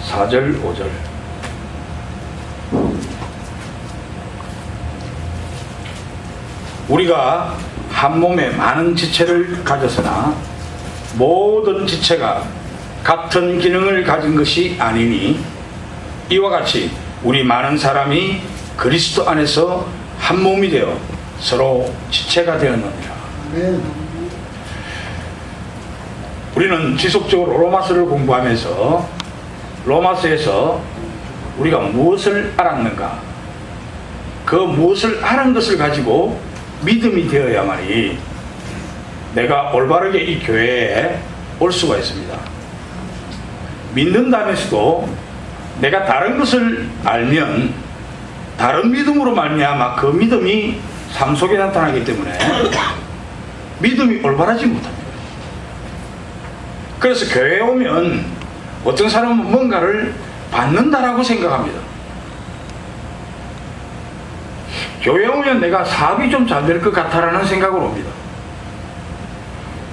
4절 5절. 우리가 한 몸에 많은 지체를 가졌으나 모든 지체가 같은 기능을 가진 것이 아니니 이와 같이 우리 많은 사람이 그리스도 안에서 한 몸이 되어 서로 지체가 되었느니라. 우리는 지속적으로 로마서를 공부하면서 로마서에서 우리가 무엇을 알았는가, 그 무엇을 아는 것을 가지고 믿음이 되어야만이 내가 올바르게 이 교회에 올 수가 있습니다. 믿는다면서도 내가 다른 것을 알면 다른 믿음으로 말미암아 그 믿음이 삶 속에 나타나기 때문에 믿음이 올바르지 못합니다. 그래서 교회에 오면 어떤 사람은 뭔가를 받는다라고 생각합니다. 교회에 오면 내가 사업이 좀 잘 될 것 같아라는 생각으로 옵니다.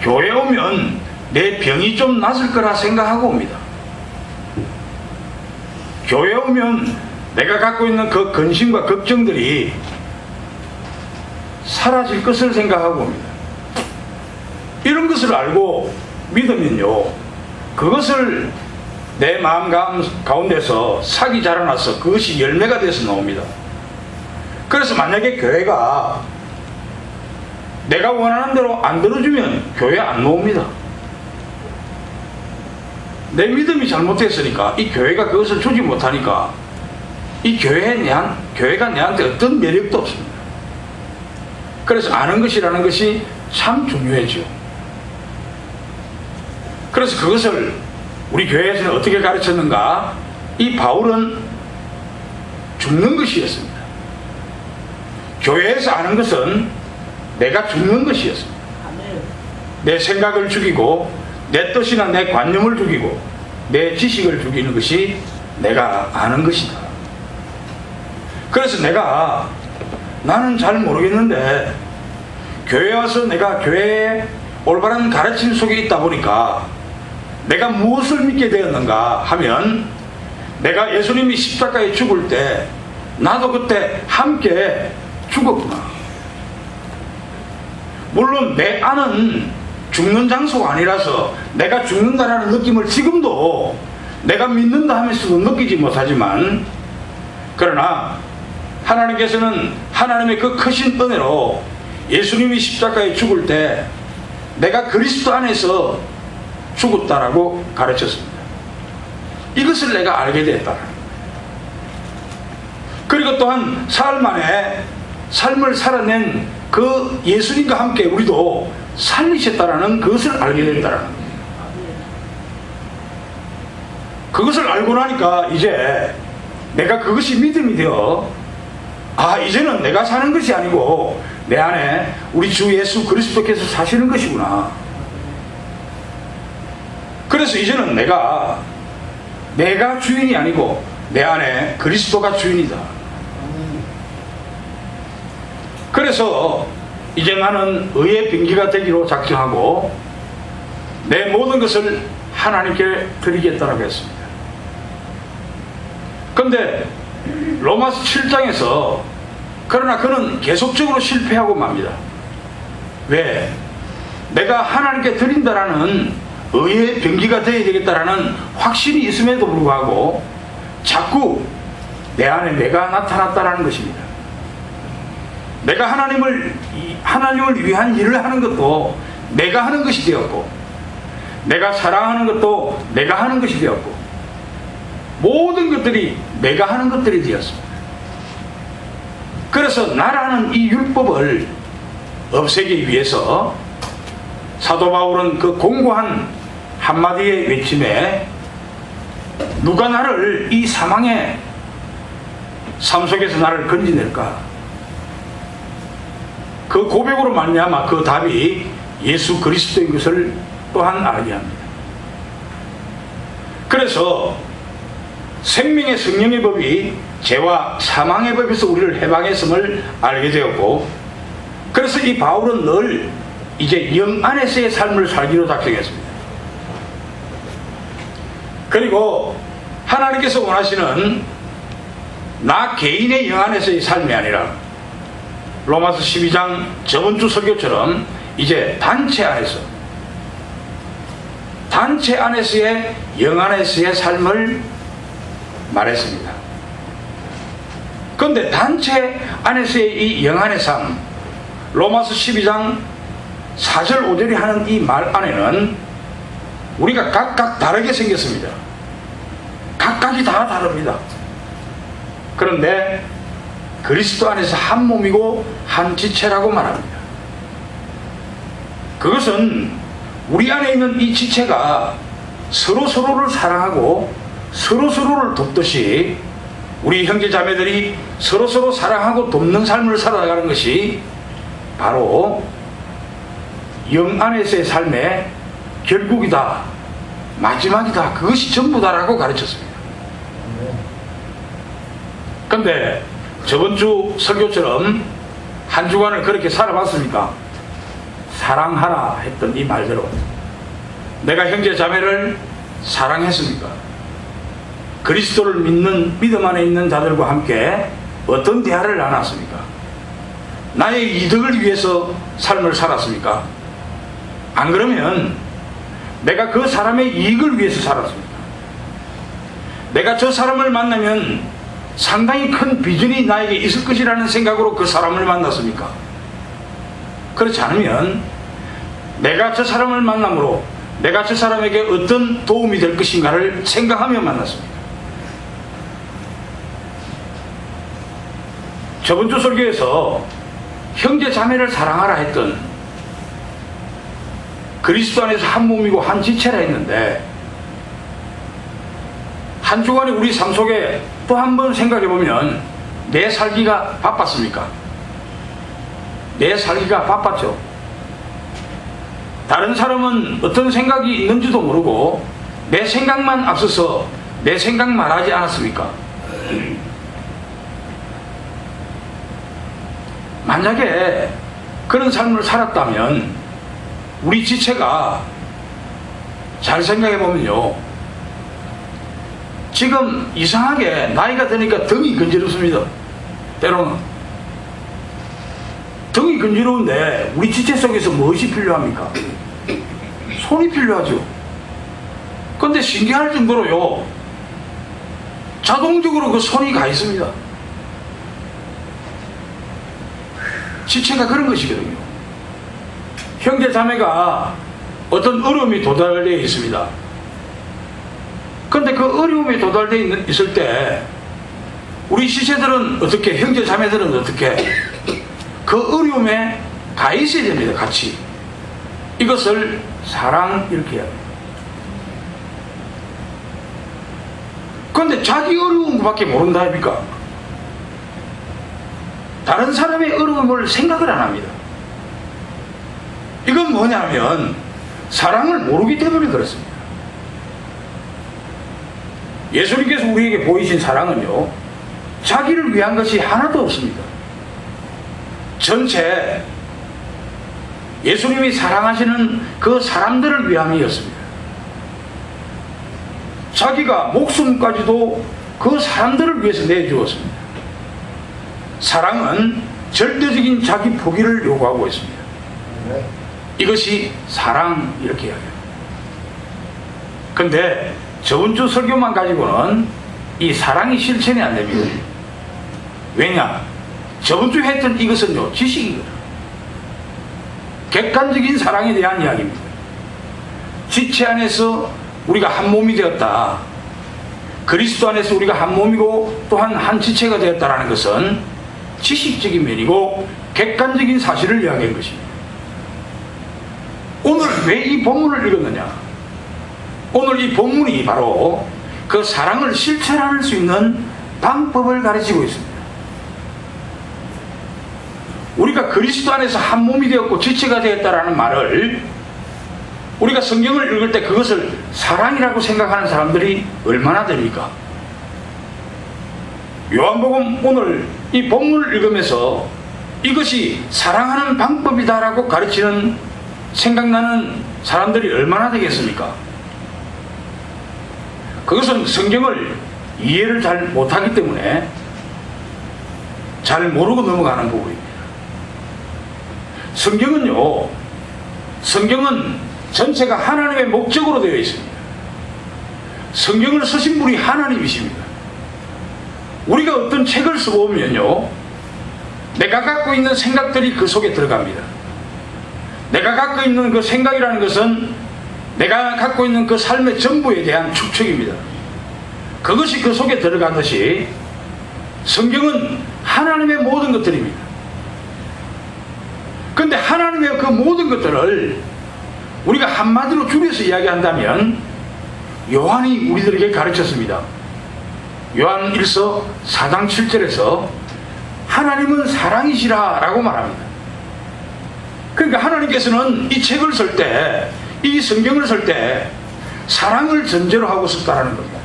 교회에 오면 내 병이 좀 낫을 거라 생각하고 옵니다. 교회에 오면 내가 갖고 있는 그 근심과 걱정들이 사라질 것을 생각하고 옵니다. 이런 것을 알고 믿으면요, 그것을 내 마음 가운데서 싹이 자라나서 그것이 열매가 돼서 나옵니다. 그래서 만약에 교회가 내가 원하는 대로 안 들어주면 교회 안 나옵니다. 내 믿음이 잘못됐으니까 이 교회가 그것을 주지 못하니까 이 교회가 내한테 어떤 매력도 없습니다. 그래서 아는 것이라는 것이 참 중요해져. 그래서 그것을 우리 교회에서는 어떻게 가르쳤는가? 이 바울은 죽는 것이었습니다. 교회에서 아는 것은 내가 죽는 것이었습니다. 내 생각을 죽이고 내 뜻이나 내 관념을 죽이고 내 지식을 죽이는 것이 내가 아는 것이다. 그래서 나는 잘 모르겠는데 교회에 와서 내가 교회의 올바른 가르침 속에 있다 보니까 내가 무엇을 믿게 되었는가 하면, 내가 예수님이 십자가에 죽을 때 나도 그때 함께 죽었구나. 물론 내 안은 죽는 장소가 아니라서 내가 죽는다라는 느낌을 지금도 내가 믿는다 하면서도 느끼지 못하지만, 그러나 하나님께서는 하나님의 그 크신 은혜로 예수님이 십자가에 죽을 때 내가 그리스도 안에서 죽었다라고 가르쳤습니다. 이것을 내가 알게 됐다. 그리고 또한 사흘 만에 삶을 살아낸 그 예수님과 함께 우리도 살리셨다라는 그것을 알게 됐다라는 거예요. 그것을 알고 나니까 이제 내가 그것이 믿음이 되어, 이제는 내가 사는 것이 아니고 내 안에 우리 주 예수 그리스도께서 사시는 것이구나. 그래서 이제는 내가 주인이 아니고 내 안에 그리스도가 주인이다. 그래서 이제 나는 의의 병기가 되기로 작정하고 내 모든 것을 하나님께 드리겠다라고 했습니다. 그런데 로마서 7장에서 그러나 그는 계속적으로 실패하고 맙니다. 왜? 내가 하나님께 드린다라는 의의 병기가 되어야 되겠다라는 확신이 있음에도 불구하고 자꾸 내 안에 내가 나타났다라는 것입니다. 내가 하나님을 위한 일을 하는 것도 내가 하는 것이 되었고, 내가 사랑하는 것도 내가 하는 것이 되었고, 모든 것들이 내가 하는 것들이 되었습니다. 그래서 나라는 이 율법을 없애기 위해서 사도 바울은 그 공고한 한마디의 외침에 누가 나를 이 사망의 삶 속에서 나를 건지낼까? 그 고백으로 말미암아 그 답이 예수 그리스도인 것을 또한 알게 합니다. 그래서 생명의 성령의 법이 죄와 사망의 법에서 우리를 해방했음을 알게 되었고, 그래서 이 바울은 늘 이제 영 안에서의 삶을 살기로 작정했습니다. 그리고 하나님께서 원하시는 나 개인의 영 안에서의 삶이 아니라 로마서 12장 저번주 설교처럼 이제 단체 안에서의 영 안에서의 삶을 말했습니다. 그런데 단체 안에서의 이 영 안의 삶, 로마서 12장 4절 5절이 하는 이 말 안에는 우리가 각각 다르게 생겼습니다. 각각이 다 다릅니다. 그런데 그리스도 안에서 한 몸이고 한 지체라고 말합니다. 그것은 우리 안에 있는 이 지체가 서로서로를 사랑하고 서로서로를 돕듯이 우리 형제 자매들이 서로서로 사랑하고 돕는 삶을 살아가는 것이 바로 영 안에서의 삶의 결국이다, 마지막이다, 그것이 전부다라고 가르쳤습니다. 그런데 저번주 설교처럼 한 주간을 그렇게 살아봤습니까? 사랑하라 했던 이 말대로 내가 형제 자매를 사랑했습니까? 그리스도를 믿는 믿음 안에 있는 자들과 함께 어떤 대화를 나눴습니까? 나의 이득을 위해서 삶을 살았습니까? 안 그러면 내가 그 사람의 이익을 위해서 살았습니까? 내가 저 사람을 만나면 상당히 큰 비전이 나에게 있을 것이라는 생각으로 그 사람을 만났습니까? 그렇지 않으면 내가 저 사람을 만남으로 내가 저 사람에게 어떤 도움이 될 것인가를 생각하며 만났습니다. 저번주 설교에서 형제 자매를 사랑하라 했던 그리스도 안에서 한 몸이고 한 지체라 했는데 한 주간에 우리 삶 속에 또 한 번 생각해 보면 내 살기가 바빴습니까? 내 살기가 바빴죠. 다른 사람은 어떤 생각이 있는지도 모르고 내 생각만 앞서서 내 생각 말하지 않았습니까? 만약에 그런 삶을 살았다면 우리 지체가 잘 생각해 보면요, 지금 이상하게 나이가 드니까 등이 근지럽습니다. 때로는 등이 근지러운데 우리 지체 속에서 무엇이 필요합니까? 손이 필요하죠. 그런데 신기할 정도로요, 자동적으로 그 손이 가 있습니다. 지체가 그런 것이거든요. 형제 자매가 어떤 어려움이 도달되어 있습니다. 그런데 그 어려움이 도달되어 있을 때 우리 지체들은 어떻게, 형제 자매들은 어떻게 그 어려움에 가 있어야 됩니다. 같이. 이것을 사랑 이렇게 해야 합니다. 그런데 자기 어려운 것밖에 모른다 합니까? 다른 사람의 어려움을 생각을 안 합니다. 이건 뭐냐면 사랑을 모르기 때문에 그렇습니다. 예수님께서 우리에게 보이신 사랑은요, 자기를 위한 것이 하나도 없습니다. 전체 예수님이 사랑하시는 그 사람들을 위함이었습니다. 자기가 목숨까지도 그 사람들을 위해서 내주었습니다. 사랑은 절대적인 자기 포기를 요구하고 있습니다. 이것이 사랑 이렇게 이야기해요. 근데 저번주 설교만 가지고는 이 사랑이 실천이 안 됩니다. 왜냐? 저번주 했던 이것은요, 지식이거든요. 객관적인 사랑에 대한 이야기입니다. 지체 안에서 우리가 한 몸이 되었다, 그리스도 안에서 우리가 한 몸이고 또한 한 지체가 되었다라는 것은 지식적인 면이고 객관적인 사실을 이야기한 것입니다. 오늘 왜 이 본문을 읽었느냐? 오늘 이 본문이 바로 그 사랑을 실천할 수 있는 방법을 가르치고 있습니다. 우리가 그리스도 안에서 한 몸이 되었고 지체가 되었다라는 말을 우리가 성경을 읽을 때 그것을 사랑이라고 생각하는 사람들이 얼마나 됩니까? 요한복음 오늘 이 본문을 읽으면서 이것이 사랑하는 방법이다라고 가르치는 생각나는 사람들이 얼마나 되겠습니까? 그것은 성경을 이해를 잘 못하기 때문에 잘 모르고 넘어가는 부분입니다. 성경은 전체가 하나님의 목적으로 되어 있습니다. 성경을 쓰신 분이 하나님이십니다. 우리가 어떤 책을 써보면요, 내가 갖고 있는 생각들이 그 속에 들어갑니다. 내가 갖고 있는 그 생각이라는 것은 내가 갖고 있는 그 삶의 전부에 대한 축적입니다. 그것이 그 속에 들어가듯이 성경은 하나님의 모든 것들입니다. 그런데 하나님의 그 모든 것들을 우리가 한마디로 줄여서 이야기한다면 요한이 우리들에게 가르쳤습니다. 요한 1서 4장 7절에서 하나님은 사랑이시라 라고 말합니다. 그러니까 하나님께서는 이 책을 쓸 때, 이 성경을 쓸 때 사랑을 전제로 하고 썼다라는 겁니다.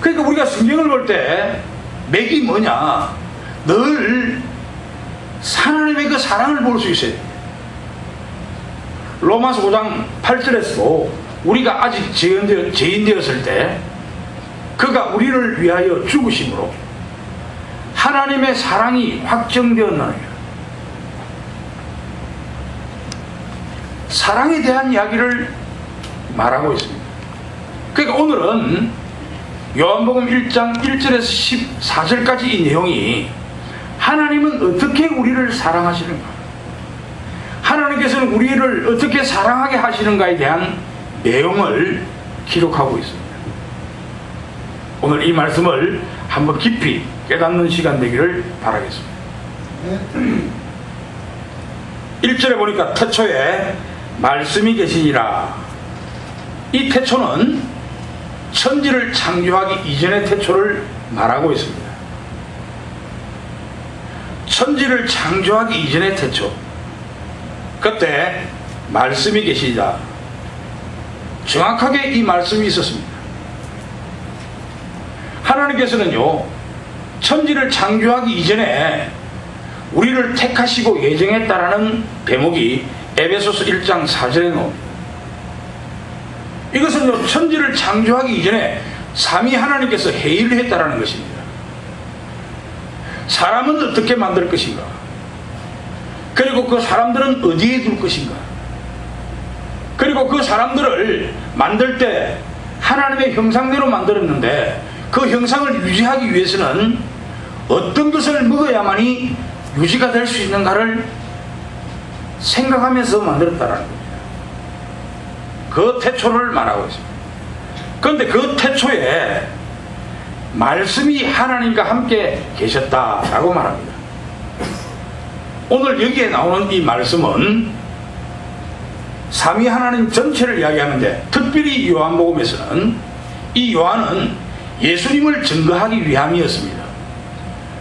그러니까 우리가 성경을 볼 때 맥이 뭐냐, 늘 하나님의 그 사랑을 볼 수 있어야 됩니다. 로마서 5장 8절에서도 우리가 아직 죄인 되었을 때 그가 우리를 위하여 죽으심으로 하나님의 사랑이 확정되었나니, 사랑에 대한 이야기를 말하고 있습니다. 그러니까 오늘은 요한복음 1장 1절에서 14절까지 이 내용이 하나님은 어떻게 우리를 사랑하시는가, 하나님께서는 우리를 어떻게 사랑하게 하시는가에 대한 내용을 기록하고 있습니다. 오늘 이 말씀을 한번 깊이 깨닫는 시간 되기를 바라겠습니다. 1절에 보니까 태초에 말씀이 계시니라. 이 태초는 천지를 창조하기 이전의 태초를 말하고 있습니다. 천지를 창조하기 이전의 태초, 그때 말씀이 계시다. 정확하게 이 말씀이 있었습니다. 하나님께서는요, 천지를 창조하기 이전에 우리를 택하시고 예정했다라는 대목이 에베소서 1장 4절에 나옵니다. 이것은 천지를 창조하기 이전에 삼위 하나님께서 회의를 했다라는 것입니다. 사람은 어떻게 만들 것인가, 그리고 그 사람들은 어디에 둘 것인가, 그리고 그 사람들을 만들 때 하나님의 형상대로 만들었는데 그 형상을 유지하기 위해서는 어떤 것을 먹어야만이 유지가 될 수 있는가를 생각하면서 만들었다라는 겁니다. 그 태초를 말하고 있습니다. 그런데 그 태초에 말씀이 하나님과 함께 계셨다라고 말합니다. 오늘 여기에 나오는 이 말씀은 삼위 하나님 전체를 이야기하는데, 특별히 요한복음에서는 이 요한은 예수님을 증거하기 위함이었습니다.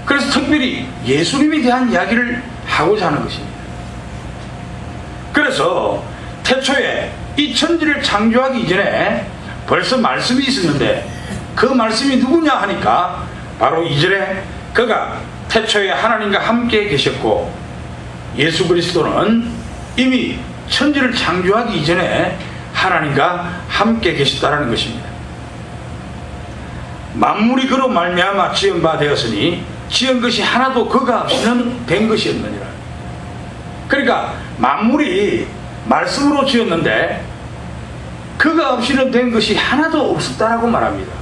그래서 특별히 예수님에 대한 이야기를 하고자 하는 것입니다. 그래서 태초에 이 천지를 창조하기 이전에 벌써 말씀이 있었는데, 그 말씀이 누구냐 하니까 바로 2절에 그가 태초에 하나님과 함께 계셨고, 예수 그리스도는 이미 천지를 창조하기 이전에 하나님과 함께 계셨다는 것입니다. 만물이 그로 말미암아 지은 바 되었으니 지은 것이 하나도 그가 없이는 된 것이 없느니라. 그러니까 만물이 말씀으로 지었는데 그가 없이는 된 것이 하나도 없었다라고 말합니다.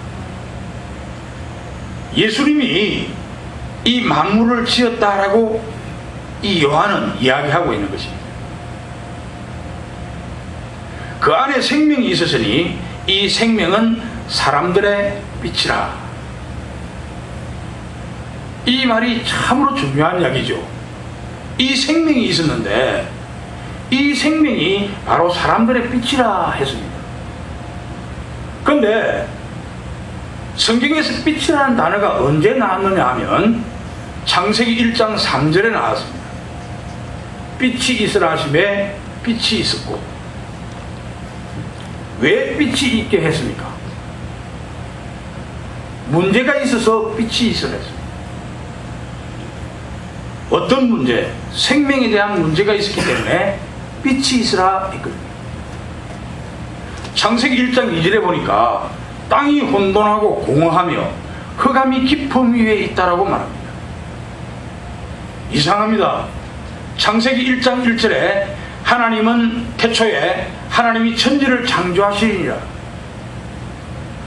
예수님이 이 만물을 지었다라고 이 요한은 이야기하고 있는 것입니다. 그 안에 생명이 있었으니 이 생명은 사람들의 빛이라. 이 말이 참으로 중요한 이야기죠. 이 생명이 있었는데 이 생명이 바로 사람들의 빛이라 했습니다. 그런데 성경에서 빛이라는 단어가 언제 나왔느냐 하면 창세기 1장 3절에 나왔습니다. 빛이 있으라 하심에 빛이 있었고. 왜 빛이 있게 했습니까? 문제가 있어서 빛이 있으라 했습니다. 어떤 문제? 생명에 대한 문제가 있었기 때문에 빛이 있으라 했거든요. 창세기 1장 2절에 보니까 땅이 혼돈하고 공허하며 흑암이 깊음 위에 있다라고 말합니다. 이상합니다. 창세기 1장 1절에 하나님은 태초에 하나님이 천지를 창조하시니라.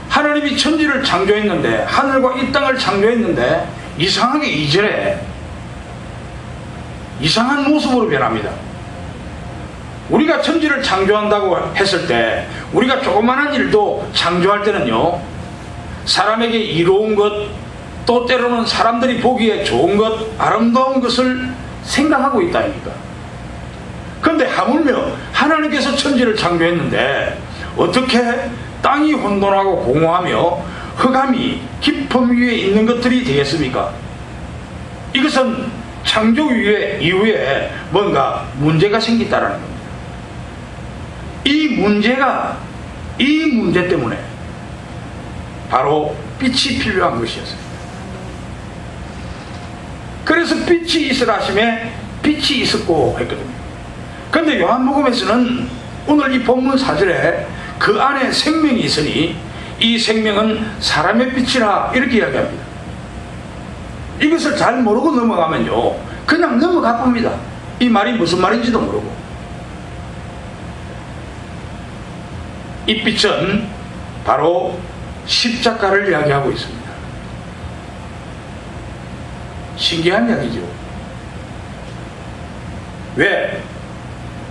하나님이 천지를 창조했는데, 하늘과 이 땅을 창조했는데 이상하게 2절에 이상한 모습으로 변합니다. 우리가 천지를 창조한다고 했을 때, 우리가 조그마한 일도 창조할 때는요, 사람에게 이로운 것, 또 때로는 사람들이 보기에 좋은 것, 아름다운 것을 생각하고 있다니까. 그런데 하물며 하나님께서 천지를 창조했는데 어떻게 땅이 혼돈하고 공허하며 흑암이 깊음 위에 있는 것들이 되겠습니까? 이것은 창조 이후에 뭔가 문제가 생겼다는 겁니다. 이 문제 때문에 바로 빛이 필요한 것이었어요. 그래서 빛이 있으라 하심에 빛이 있었고 했거든요. 그런데 요한복음에서는 오늘 이 본문 4절에 그 안에 생명이 있으니 이 생명은 사람의 빛이라 이렇게 이야기합니다. 이것을 잘 모르고 넘어가면요, 그냥 넘어가 봅니다. 이 말이 무슨 말인지도 모르고. 이 빛은 바로 십자가를 이야기하고 있습니다. 신기한 이야기죠. 왜?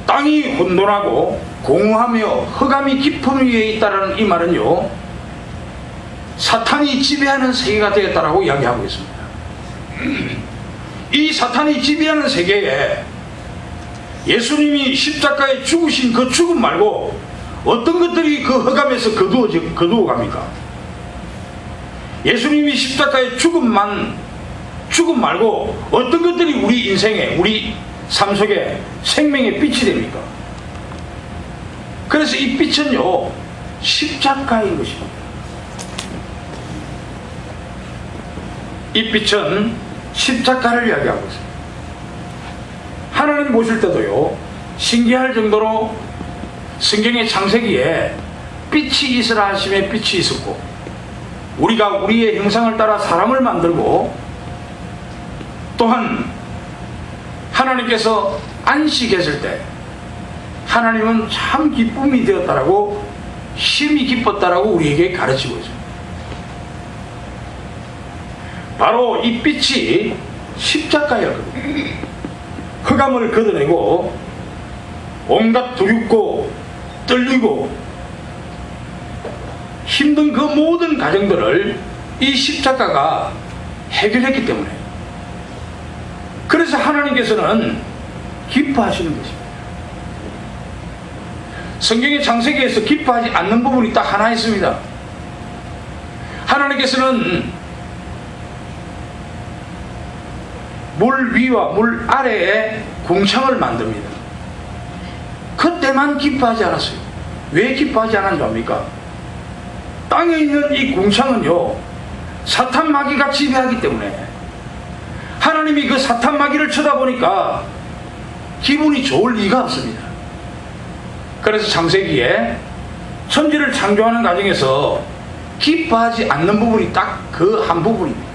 땅이 혼돈하고 공허하며 흑암이 깊음 위에 있다는 이 말은요, 사탄이 지배하는 세계가 되었다라고 이야기하고 있습니다. 이 사탄이 지배하는 세계에 예수님이 십자가에 죽으신 그 죽음 말고 어떤 것들이 그 흑암에서 거두어 갑니까? 예수님이 십자가의 죽음 말고 어떤 것들이 우리 인생에, 우리 삶 속에 생명의 빛이 됩니까? 그래서 이 빛은요, 십자가인 것입니다. 이 빛은 십자가를 이야기하고 있습니다. 하나님 보실 때도요, 신기할 정도로 성경의 창세기에 빛이 있으라 하심에 빛이 있었고, 우리가 우리의 형상을 따라 사람을 만들고, 또한 하나님께서 안식했을 때 하나님은 참 기쁨이 되었다라고, 심히 기뻤다라고 우리에게 가르치고 있습니다. 바로 이 빛이 십자가였거든요. 흑암을 걷어내고 온갖 두렵고 떨리고 힘든 그 모든 과정들을 이 십자가가 해결했기 때문에, 그래서 하나님께서는 기뻐하시는 것입니다. 성경의 창세기에서 기뻐하지 않는 부분이 딱 하나 있습니다. 하나님께서는 물 위와 물 아래에 궁창을 만듭니다. 그때만 기뻐하지 않았어요. 왜 기뻐하지 않았는지 압니까? 땅에 있는 이 궁창은요, 사탄 마귀가 지배하기 때문에 하나님이 그 사탄 마귀를 쳐다보니까 기분이 좋을 리가 없습니다. 그래서 창세기에 천지를 창조하는 과정에서 기뻐하지 않는 부분이 딱 그 한 부분입니다.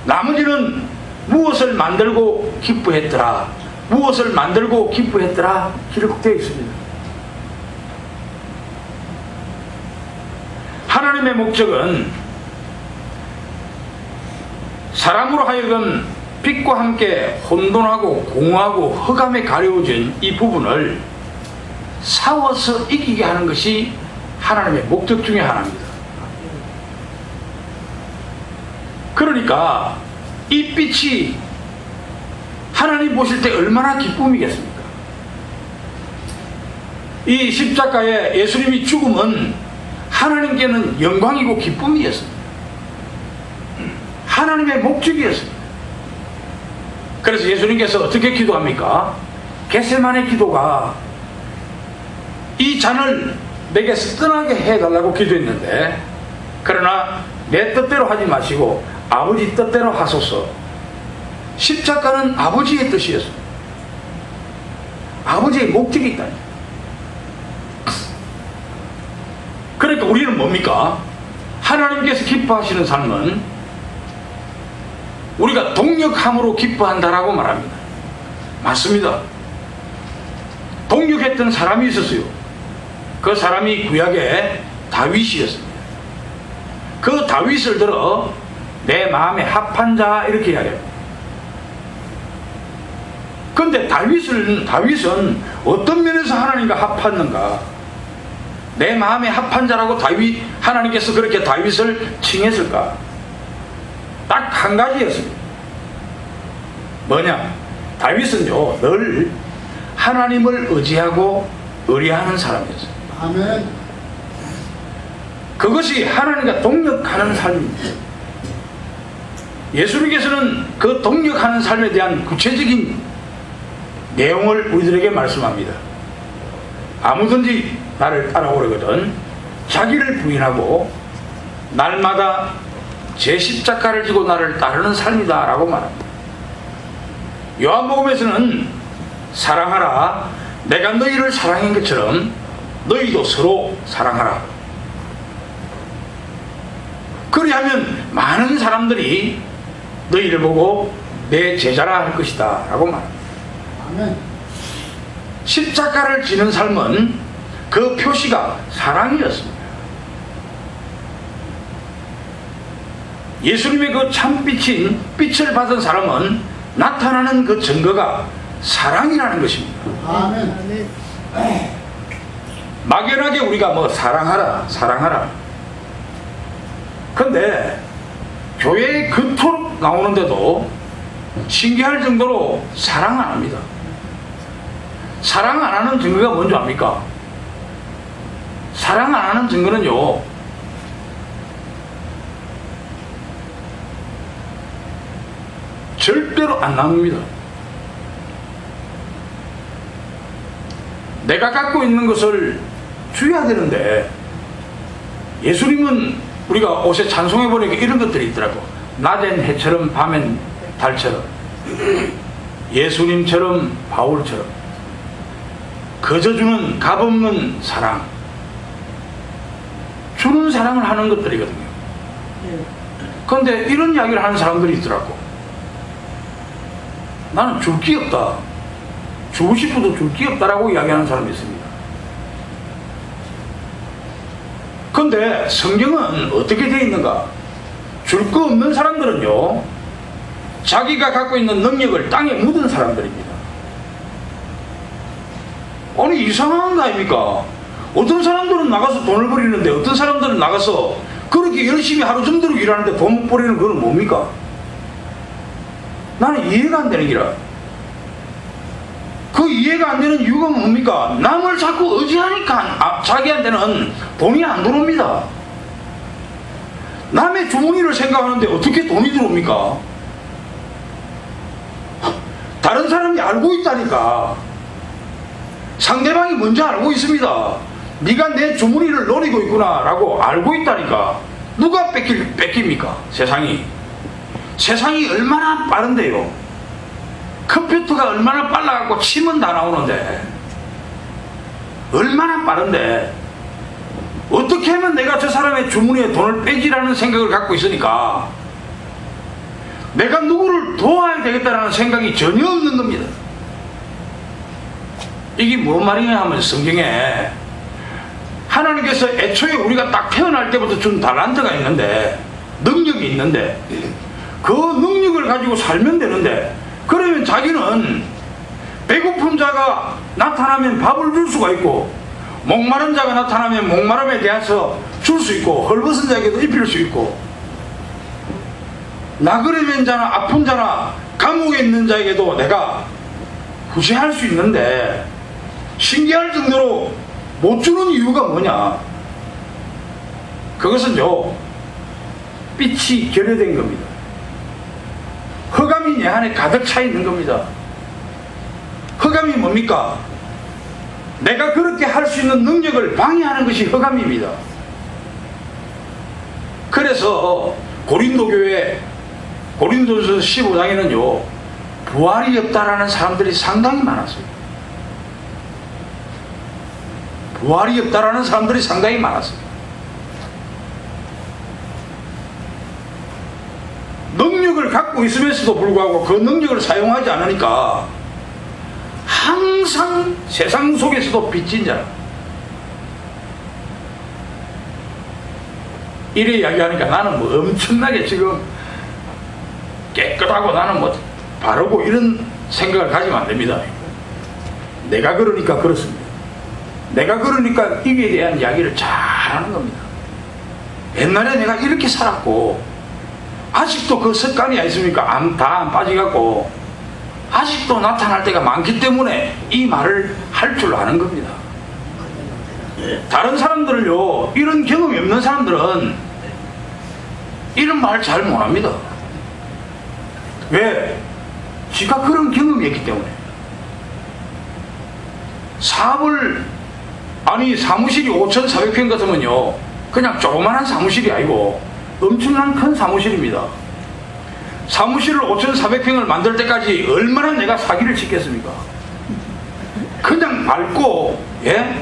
나머지는 무엇을 만들고 기뻐했더라, 무엇을 만들고 기뻐했더라 기록되어 있습니다. 하나님의 목적은 사람으로 하여금 빛과 함께 혼돈하고 공허하고 흑암에 가려워진 이 부분을 싸워서 이기게 하는 것이 하나님의 목적 중에 하나입니다. 그러니까 이 빛이 하나님 보실 때 얼마나 기쁨이겠습니까? 이 십자가에 예수님이 죽음은 하나님께는 영광이고 기쁨이었습니다. 하나님의 목적이었습니다. 그래서 예수님께서 어떻게 기도합니까? 겟세마네 기도가 이 잔을 내게서 떠나게 해달라고 기도했는데, 그러나 내 뜻대로 하지 마시고 아버지 뜻대로 하소서. 십자가는 아버지의 뜻이었습니다. 아버지의 목적이 있다니. 그러니까 우리는 뭡니까? 하나님께서 기뻐하시는 삶은 우리가 동력함으로 기뻐한다라고 말합니다. 맞습니다. 동력했던 사람이 있었어요. 그 사람이 구약의 다윗이었습니다. 그 다윗을 들어 내 마음에 합한 자 이렇게 이야기합니다. 그런데 다윗은 어떤 면에서 하나님과 합했는가? 내 마음에 합한 자라고 하나님께서 그렇게 다윗을 칭했을까? 딱 한 가지였습니다. 뭐냐? 다윗은요 늘 하나님을 의지하고 의뢰하는 사람이었어요. 아멘. 그것이 하나님과 동력하는 삶입니다. 예수님께서는 그 동력하는 삶에 대한 구체적인 내용을 우리들에게 말씀합니다. 아무든지 나를 따라오려거든 자기를 부인하고 날마다 제 십자가를 지고 나를 따르는 삶이다 라고 말합니다. 요한복음에서는 사랑하라, 내가 너희를 사랑한 것처럼 너희도 서로 사랑하라. 그리하면 많은 사람들이 너희를 보고 내 제자라 할 것이다 라고 말합니다. 아멘. 십자가를 지는 삶은 그 표시가 사랑이었습니다. 예수님의 그 참빛인 빛을 받은 사람은 나타나는 그 증거가 사랑이라는 것입니다. 아멘. 막연하게 우리가 사랑하라 사랑하라, 근데 교회에 그토록 나오는데도 신기할 정도로 사랑 안 합니다. 사랑 안 하는 증거가 뭔지 압니까? 사랑 안 하는 증거는요, 절대로 안 나옵니다. 내가 갖고 있는 것을 줘야 되는데, 예수님은 우리가 옷에 찬송해 보니까 이런 것들이 있더라고. 낮엔 해처럼 밤엔 달처럼, 예수님처럼 바울처럼 거저 주는 값없는 사랑, 주는 사랑을 하는 것들이거든요. 그런데 이런 이야기를 하는 사람들이 있더라고. 나는 줄 게 없다, 주고 싶어도 줄 게 없다라고 이야기하는 사람이 있습니다. 그런데 성경은 어떻게 되어 있는가? 줄 거 없는 사람들은요, 자기가 갖고 있는 능력을 땅에 묻은 사람들입니다. 아니, 이상한 거 아닙니까? 어떤 사람들은 나가서 돈을 버리는데 어떤 사람들은 나가서 그렇게 열심히 하루 종일 일하는데 돈 못 버리는 그건 뭡니까? 나는 이해가 안 되는 기라. 그 이해가 안 되는 이유가 뭡니까? 남을 자꾸 의지하니까 자기한테는 돈이 안 들어옵니다. 남의 주머니를 생각하는데 어떻게 돈이 들어옵니까? 다른 사람이 알고 있다니까. 상대방이 먼저 알고 있습니다. 네가 내 주머니를 노리고 있구나 라고 알고 있다니까. 누가 뺏깁니까? 세상이 얼마나 빠른데요. 컴퓨터가 얼마나 빨라갖고 침은 다 나오는데, 얼마나 빠른데 어떻게 하면 내가 저 사람의 주머니에 돈을 빼지라는 생각을 갖고 있으니까 내가 누구를 도와야 되겠다는 생각이 전혀 없는 겁니다. 이게 뭔 말이냐 하면, 성경에 하나님께서 애초에 우리가 딱 태어날 때부터 준 달란트가 있는데, 능력이 있는데, 그 능력을 가지고 살면 되는데, 그러면 자기는 배고픈 자가 나타나면 밥을 줄 수가 있고, 목마른 자가 나타나면 목마름에 대해서 줄 수 있고, 헐벗은 자에게도 입힐 수 있고, 나그네된 자나 아픈 자나 감옥에 있는 자에게도 내가 구제할 수 있는데, 신기할 정도로 못 주는 이유가 뭐냐? 그것은요, 빛이 결여된 겁니다. 흑암이 내 안에 가득 차 있는 겁니다. 흑암이 뭡니까? 내가 그렇게 할 수 있는 능력을 방해하는 것이 흑암입니다. 그래서 고린도 교회 고린도서 15장에는요 부활이 없다라는 사람들이 상당히 많았어요. 부활이 없다라는 사람들이 상당히 많았어요. 능력을 갖고 있으면서도 불구하고 그 능력을 사용하지 않으니까 항상 세상 속에서도 빚진 자라. 이래 이야기하니까 나는 뭐 엄청나게 지금 깨끗하고 나는 뭐 바르고 이런 생각을 가지면 안 됩니다. 내가 그러니까 그렇습니다. 내가 그러니까 이에 대한 이야기를 잘 하는 겁니다. 옛날에 내가 이렇게 살았고 아직도 그 습관이 있습니까? 다 안 빠지갖고 아직도 나타날 때가 많기 때문에 이 말을 할 줄 아는 겁니다. 다른 사람들을요, 이런 경험이 없는 사람들은 이런 말 잘 못합니다. 왜? 지가 그런 경험이 있기 때문에. 사업을, 아니 사무실이 5,400평 같으면요 그냥 조그만한 사무실이 아니고 엄청난 큰 사무실입니다. 사무실을 5,400평을 만들 때까지 얼마나 내가 사기를 쳤겠습니까? 그냥 밟고, 예?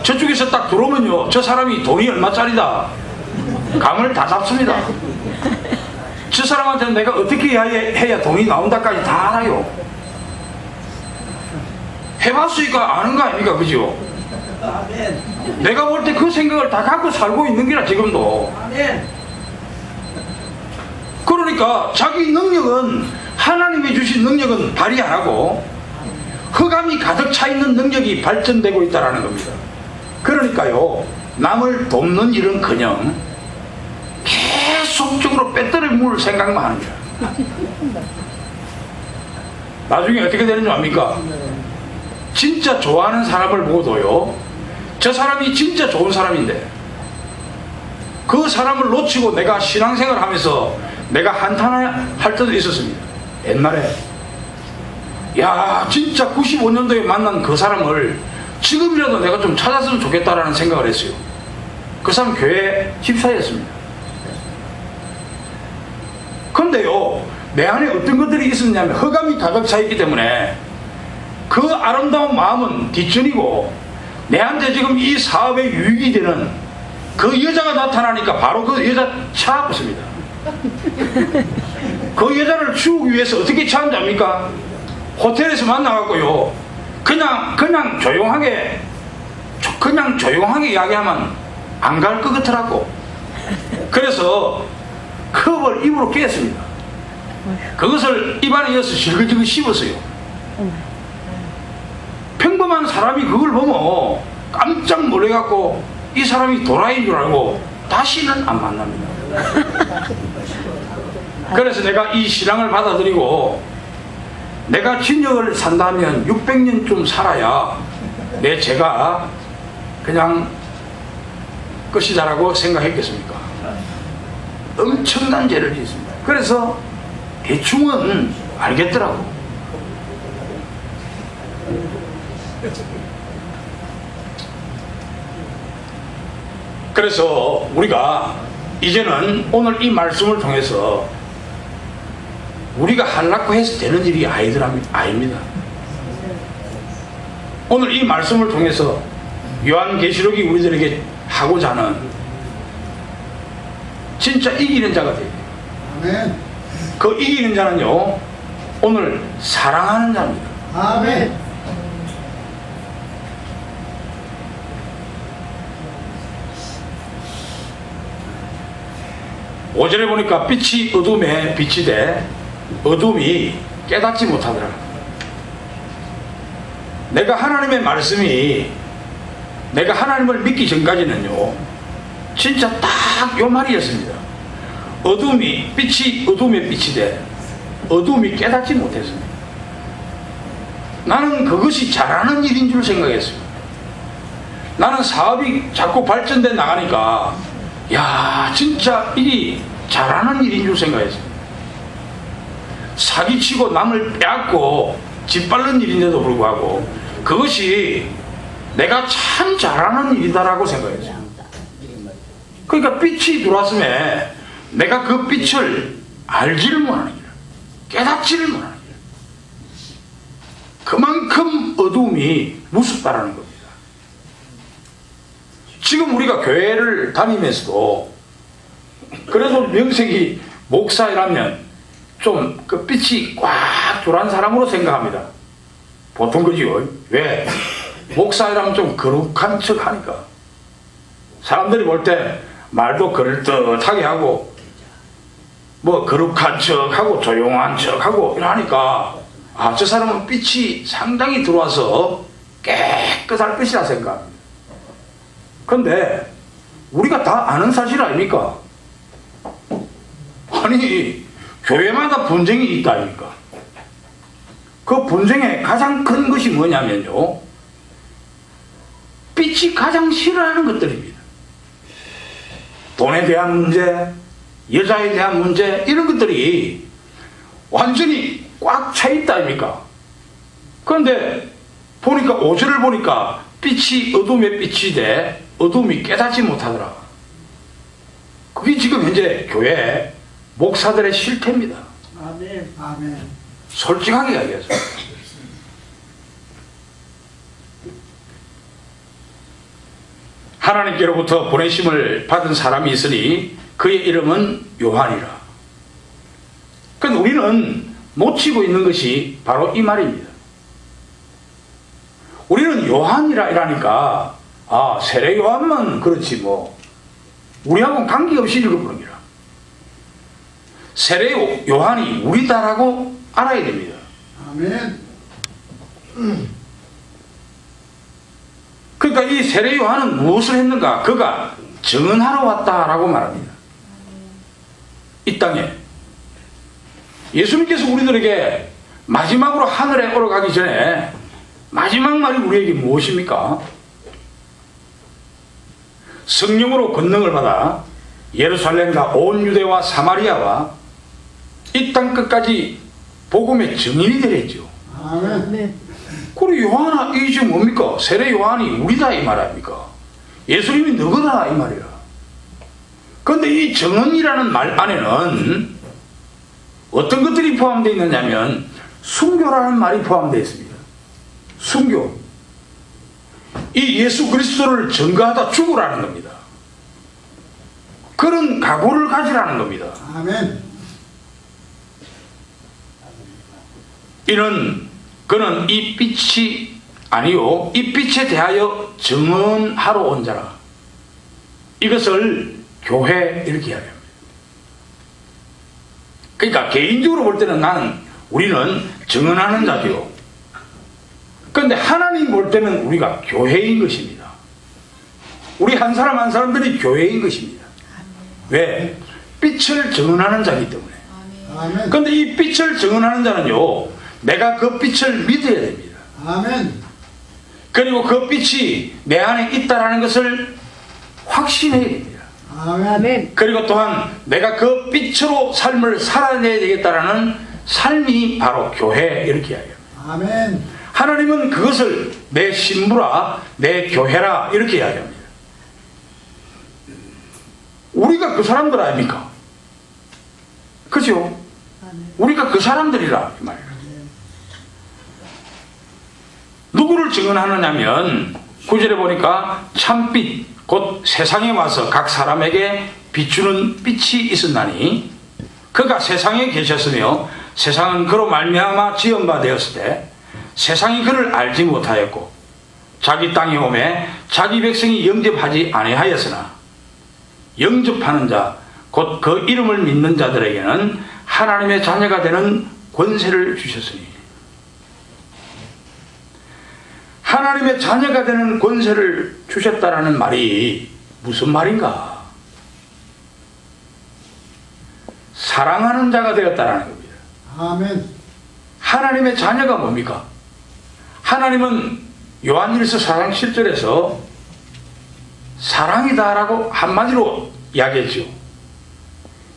저쪽에서 딱 들어오면요 저 사람이 돈이 얼마짜리다 감을 다 잡습니다. 저 사람한테는 내가 어떻게 해야 돈이 나온다까지 다 알아요. 해봤으니까 아는 거 아닙니까? 그죠? 내가 볼 때 그 생각을 다 갖고 살고 있는 게라 지금도. 그러니까 자기 능력은, 하나님이 주신 능력은 발휘 안 하고 흑암이 가득 차 있는 능력이 발전되고 있다는 겁니다. 그러니까요 남을 돕는 일은 그냥 계속적으로 배터리 물 생각만 하는 거야. 나중에 어떻게 되는 줄 압니까? 진짜 좋아하는 사람을 보고도요 저 사람이 진짜 좋은 사람인데 그 사람을 놓치고 내가 신앙생활 하면서 내가 한탄할 때도 있었습니다. 옛날에 야 진짜 95년도에 만난 그 사람을 지금이라도 내가 좀 찾았으면 좋겠다라는 생각을 했어요. 그 사람 교회 집사였습니다. 근데요 내 안에 어떤 것들이 있었냐면 흑암이 가득 차 있기 때문에 그 아름다운 마음은 뒷전이고 내한테 지금 이 사업에 유익이 되는 그 여자가 나타나니까 바로 그 여자 차붙습니다. 그 여자를 주우기 위해서 어떻게 차는지 압니까? 호텔에서 만나갖고요 그냥 조용하게 이야기하면 안 갈 것 같더라고. 그래서 컵을 입으로 깼습니다. 그것을 입안에 이어서 질글질글 씹었어요. 평범한 사람이 그걸 보면 깜짝 놀래갖고 이 사람이 도라이인 줄 알고 다시는 안 만납니다. 그래서 내가 이 신앙을 받아들이고 내가 진역을 산다면 600년쯤 살아야 내 죄가 그냥 끝이다라고 생각했겠습니까? 엄청난 죄를 짓습니다. 그래서 대충은 알겠더라고. 그래서 우리가 이제는 오늘 이 말씀을 통해서 우리가 하려고 해서 되는 일이 아닙니다. 오늘 이 말씀을 통해서 요한계시록이 우리들에게 하고자 하는 진짜 이기는 자가 돼요. 아멘. 그 이기는 자는요 오늘 사랑하는 자입니다. 아멘. 오절에 보니까 빛이 어둠에 빛이 돼 어둠이 깨닫지 못하더라. 내가 하나님의 말씀이 내가 하나님을 믿기 전까지는요 진짜 딱 요 말이었습니다. 빛이 어둠에 빛이 돼 어둠이 깨닫지 못했습니다. 나는 그것이 잘하는 일인 줄 생각했어요. 나는 사업이 자꾸 발전돼 나가니까 야 진짜 이게 잘하는 일인 줄 생각했어요. 사기치고 남을 빼앗고 짓밟는 일인데도 불구하고 그것이 내가 참 잘하는 일이다라고 생각했어요. 그러니까 빛이 들어왔음에 내가 그 빛을 알지를 못하는 거예요. 깨닫지를 못하는 거예요. 그만큼 어두움이 무섭다라는 겁니다. 지금 우리가 교회를 다니면서도 그래도 명색이 목사라면 좀 그 빛이 꽉 돌아온 사람으로 생각합니다. 보통 그지요. 왜? 목사라면 좀 거룩한 척 하니까. 사람들이 볼 때 말도 그럴듯하게 하고, 뭐 거룩한 척 하고, 조용한 척 하고, 이러니까, 아, 저 사람은 빛이 상당히 들어와서 깨끗할 것이라 생각합니다. 근데, 우리가 다 아는 사실 아닙니까? 아니, 교회마다 분쟁이 있다 아닙니까? 그 분쟁의 가장 큰 것이 뭐냐면요, 빛이 가장 싫어하는 것들입니다. 돈에 대한 문제, 여자에 대한 문제, 이런 것들이 완전히 꽉 차 있다 아닙니까? 그런데 보니까 5절을 보니까 빛이 어둠의 빛이 돼 어둠이 깨닫지 못하더라. 그게 지금 현재 교회 목사들의 실태입니다. 아멘. 아멘. 솔직하게 이야기해서. 하나님께로부터 보내심을 받은 사람이 있으니 그의 이름은 요한이라. 그런데 우리는 놓치고 있는 것이 바로 이 말입니다. 우리는 요한이라 이라니까, 아, 세례 요한만 그렇지 뭐 우리하고는 관계없이 읽어보는 거라. 세례 요한이 우리다라고 알아야 됩니다. 아멘. 그러니까 이 세례 요한은 무엇을 했는가? 그가 증언하러 왔다라고 말합니다. 이 땅에 예수님께서 우리들에게 마지막으로 하늘에 올라가기 전에 마지막 말이 우리에게 무엇입니까? 성령으로 권능을 받아 예루살렘과 온 유대와 사마리아와 이 땅 끝까지 복음의 증인이 되랬죠. 아멘. 그리고 요한아, 이게 뭡니까? 세례 요한이 우리다 이 말 아닙니까? 예수님이 너거다 이 말이라. 그런데 이 증언이라는 말 안에는 어떤 것들이 포함되어 있느냐면 순교라는 말이 포함되어 있습니다. 순교. 이 예수 그리스도를 증거하다 죽으라는 겁니다. 그런 각오를 가지라는 겁니다. 아멘. 그는 이 빛이 아니요, 이 빛에 대하여 증언하러 온 자라. 이것을 교회 이렇게 이야기합니다. 그러니까 개인적으로 볼 때는 우리는 증언하는 자죠. 그런데 하나님 볼 때는 우리가 교회인 것입니다. 우리 한 사람 한 사람들이 교회인 것입니다. 왜? 빛을 증언하는 자이기 때문에. 아멘. 그런데 이 빛을 증언하는 자는요, 내가 그 빛을 믿어야 됩니다. 아멘. 그리고 그 빛이 내 안에 있다라는 것을 확신해야 됩니다. 아멘. 그리고 또한 내가 그 빛으로 삶을 살아내야 되겠다라는 삶이 바로 교회 이렇게 이야기합니다. 아멘. 하나님은 그것을 내 신부라, 내 교회라 이렇게 이야기합니다. 우리가 그 사람들 아닙니까? 그죠? 우리가 그 사람들이라 이 말이에요. 누구를 증언하느냐면 9절에 보니까 참빛 곧 세상에 와서 각 사람에게 비추는 빛이 있었나니 그가 세상에 계셨으며 세상은 그로 말미암아 지은 바 되었을 때 세상이 그를 알지 못하였고 자기 땅에 오매 자기 백성이 영접하지 아니하였으나 영접하는 자 곧 그 이름을 믿는 자들에게는 하나님의 자녀가 되는 권세를 주셨으니 하나님의 자녀가 되는 권세를 주셨다라는 말이 무슨 말인가? 사랑하는 자가 되었다라는 겁니다. 아멘. 하나님의 자녀가 뭡니까? 하나님은 요한일서 4장 7절에서 사랑이다라고 한마디로 이야기했죠.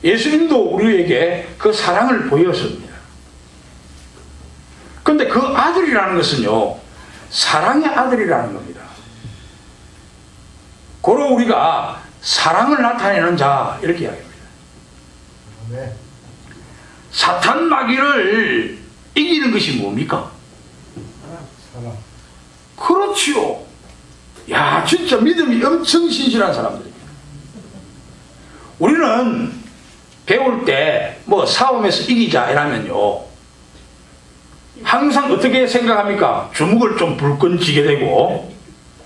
예수님도 우리에게 그 사랑을 보였습니다. 그런데 그 아들이라는 것은요, 사랑의 아들이라는 겁니다. 고로 우리가 사랑을 나타내는 자 이렇게 이야기합니다. 아멘. 사탄 마귀를 이기는 것이 뭡니까? 사랑. 그렇지요. 야, 진짜 믿음이 엄청 신실한 사람들입니다. 우리는 배울 때 뭐 싸움에서 이기자 이라면요, 항상 어떻게 생각합니까? 주먹을 좀 불끈 쥐게 되고,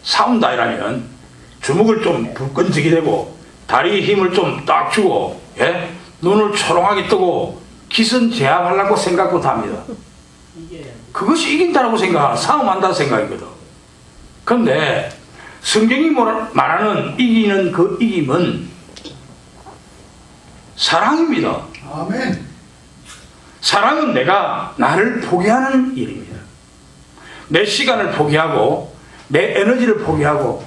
싸운다 이라면 주먹을 좀 불끈 쥐게 되고, 다리에 힘을 좀 딱 주고, 예? 눈을 초롱하게 뜨고 기선제압하려고 생각부터 합니다. 그것이 이긴다라고 생각하는, 싸움한다는 생각이거든. 그런데 성경이 말하는 이기는 그 이김은 사랑입니다. 아멘. 사랑은 내가 나를 포기하는 일입니다. 내 시간을 포기하고, 내 에너지를 포기하고,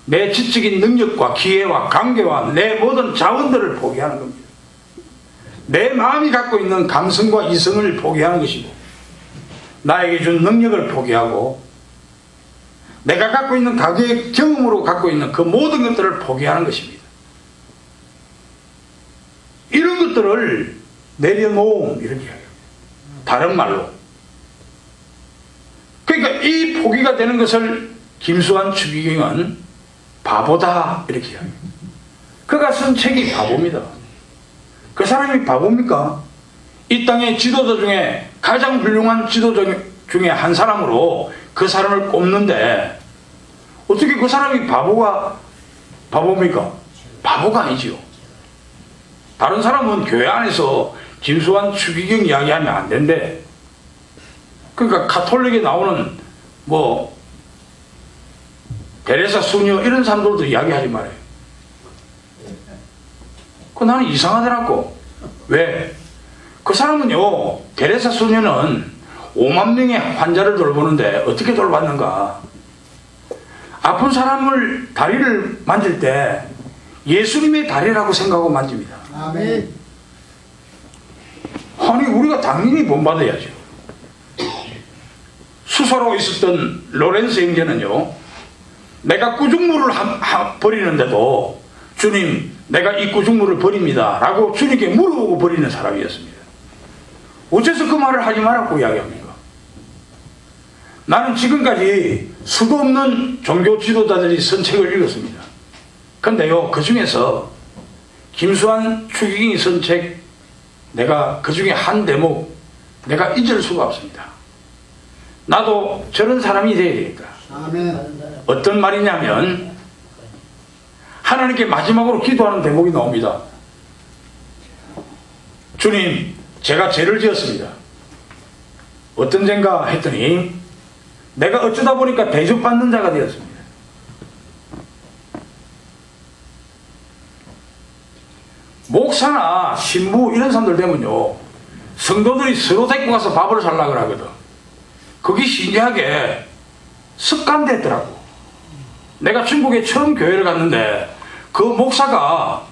내 지적인 능력과 기회와 관계와 내 모든 자원들을 포기하는 겁니다. 내 마음이 갖고 있는 감성과 이성을 포기하는 것이고, 나에게 준 능력을 포기하고, 내가 갖고 있는 가계의 경험으로 갖고 있는 그 모든 것들을 포기하는 것입니다. 이런 것들을 내려놓음, 이렇게 해요. 다른 말로. 그러니까 이 포기가 되는 것을 김수환 추기경은 바보다, 이렇게 해요. 그가 쓴 책이 바보입니다. 그 사람이 바보입니까? 이 땅의 지도자 중에 가장 훌륭한 지도자 중에 한 사람으로 그 사람을 꼽는데, 어떻게 그 사람이 바보입니까? 바보가 아니지요. 다른 사람은 교회 안에서 김수환 추기경 이야기하면 안 된대. 그러니까 가톨릭에 나오는 뭐 데레사 수녀 이런 사람들도 이야기하지 말아요. 그 나는 이상하더라고. 왜? 그 사람은요, 데레사 수녀는 5만 명의 환자를 돌보는데 어떻게 돌봤는가? 아픈 사람을 다리를 만질 때 예수님의 다리라고 생각하고 만집니다. 아멘. 아니, 우리가 당연히 본받아야죠. 수사로 있었던 로렌스 형제는요, 내가 구중물을 버리는데도 주님, 내가 이 구중물을 버립니다 라고 주님께 물어보고 버리는 사람이었습니다. 어째서 그 말을 하지 말라고 이야기합니까? 나는 지금까지 수도 없는 종교 지도자들이 쓴 책을 읽었습니다. 근데요, 그 중에서 김수환 추기경이 쓴 책, 내가 그 중에 한 대목 내가 잊을 수가 없습니다. 나도 저런 사람이 되어야 되겠다. 아멘. 어떤 말이냐면, 하나님께 마지막으로 기도하는 대목이 나옵니다. 주님, 제가 죄를 지었습니다. 어떤 죄인가 했더니, 내가 어쩌다 보니까 대접받는 자가 되었습니다. 목사나 신부 이런 사람들 되면요, 성도들이 서로 데리고 가서 밥을 살라고 하거든. 그게 신기하게 습관됐더라고. 내가 중국에 처음 교회를 갔는데 그 목사가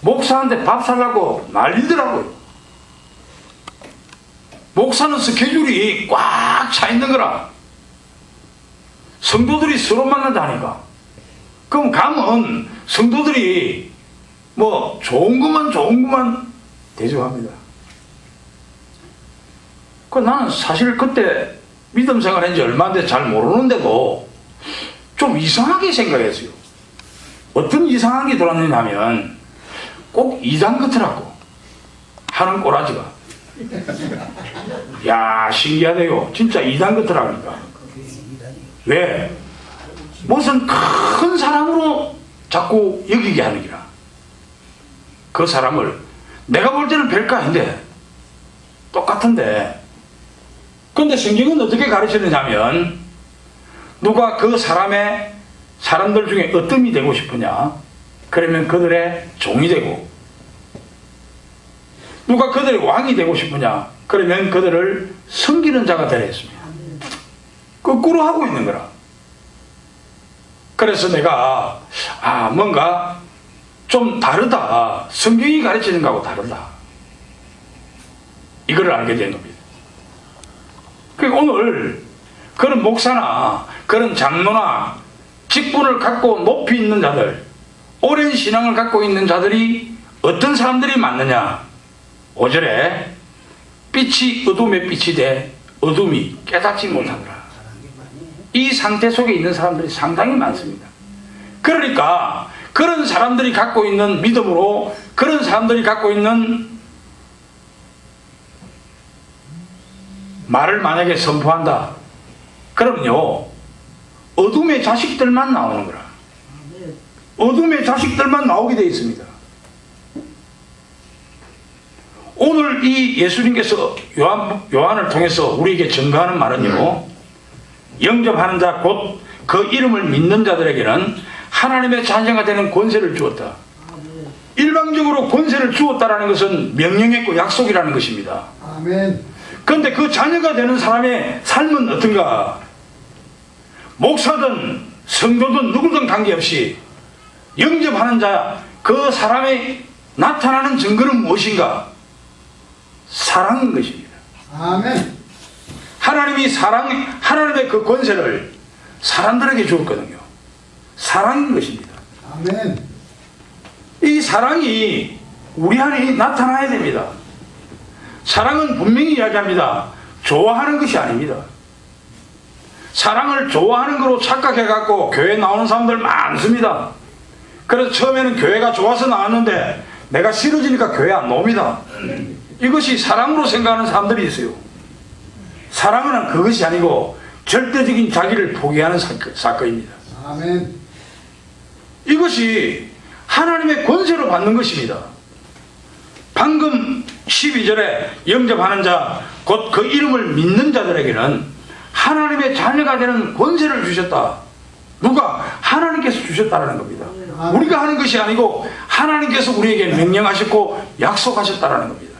목사한테 밥 살라고 난리더라고요. 목사는 스케줄이 꽉 차 있는 거라. 성도들이 서로 만난다니까. 그럼 가면 성도들이 뭐 좋은 것만 대접합니다. 나는 사실 그때 믿음 생활한 지 얼마 안 돼서 잘 모르는데도 좀 이상하게 생각했어요. 어떤 이상한 게 들어왔느냐면, 꼭 이단 같더라고, 하는 꼬라지가. 야, 신기하대요. 진짜 이단 같더라니까. 왜? 무슨 큰 사람으로 자꾸 여기게 하는 기라. 그 사람을 내가 볼 때는 별거 아닌데 똑같은데, 그런데 성경은 어떻게 가르치느냐면, 누가 그 사람들 중에 어떤이 되고 싶으냐, 그러면 그들의 종이 되고, 누가 그들의 왕이 되고 싶으냐, 그러면 그들을 섬기는 자가 되라 했습니다. 거꾸로 하고 있는 거라. 그래서 내가 뭔가 좀 다르다, 성경이 가르치는 거하고 다르다, 이걸 알게 된 겁니다. 그러니까 오늘 그런 목사나 그런 장로나 직분을 갖고 높이 있는 자들, 오랜 신앙을 갖고 있는 자들이 어떤 사람들이 많느냐, 5절에 빛이 어둠의 빛이 돼 어둠이 깨닫지 못하더라. 이 상태 속에 있는 사람들이 상당히 많습니다. 그러니까 그런 사람들이 갖고 있는 믿음으로, 그런 사람들이 갖고 있는 말을 만약에 선포한다. 그러면요, 어둠의 자식들만 나오는 거라. 어둠의 자식들만 나오게 되어 있습니다. 오늘 이 예수님께서 요한을 통해서 우리에게 증거하는 말은요, 영접하는 자 곧 그 이름을 믿는 자들에게는 하나님의 자녀가 되는 권세를 주었다. 일방적으로 권세를 주었다라는 것은 명령했고 약속이라는 것입니다. 아멘. 그런데 그 자녀가 되는 사람의 삶은 어떤가? 목사든 성도든 누구든 관계없이 영접하는 자 그 사람의 나타나는 증거는 무엇인가? 사랑인 것입니다. 아멘. 하나님의 그 권세를 사람들에게 주었거든요. 사랑인 것입니다. 아멘. 이 사랑이 우리 안에 나타나야 됩니다. 사랑은 분명히 이야기합니다. 좋아하는 것이 아닙니다. 사랑을 좋아하는 거로 착각해갖고 교회에 나오는 사람들 많습니다. 그래서 처음에는 교회가 좋아서 나왔는데 내가 싫어지니까 교회 안 나옵니다. 이것이 사랑으로 생각하는 사람들이 있어요. 사랑은 그것이 아니고 절대적인 자기를 포기하는 사건입니다. 아멘. 이것이 하나님의 권세로 받는 것입니다. 방금 12절에 영접하는 자 곧 그 이름을 믿는 자들에게는 하나님의 자녀가 되는 권세를 주셨다. 누가? 하나님께서 주셨다는 겁니다. 우리가 하는 것이 아니고 하나님께서 우리에게 명령하셨고 약속하셨다는 겁니다.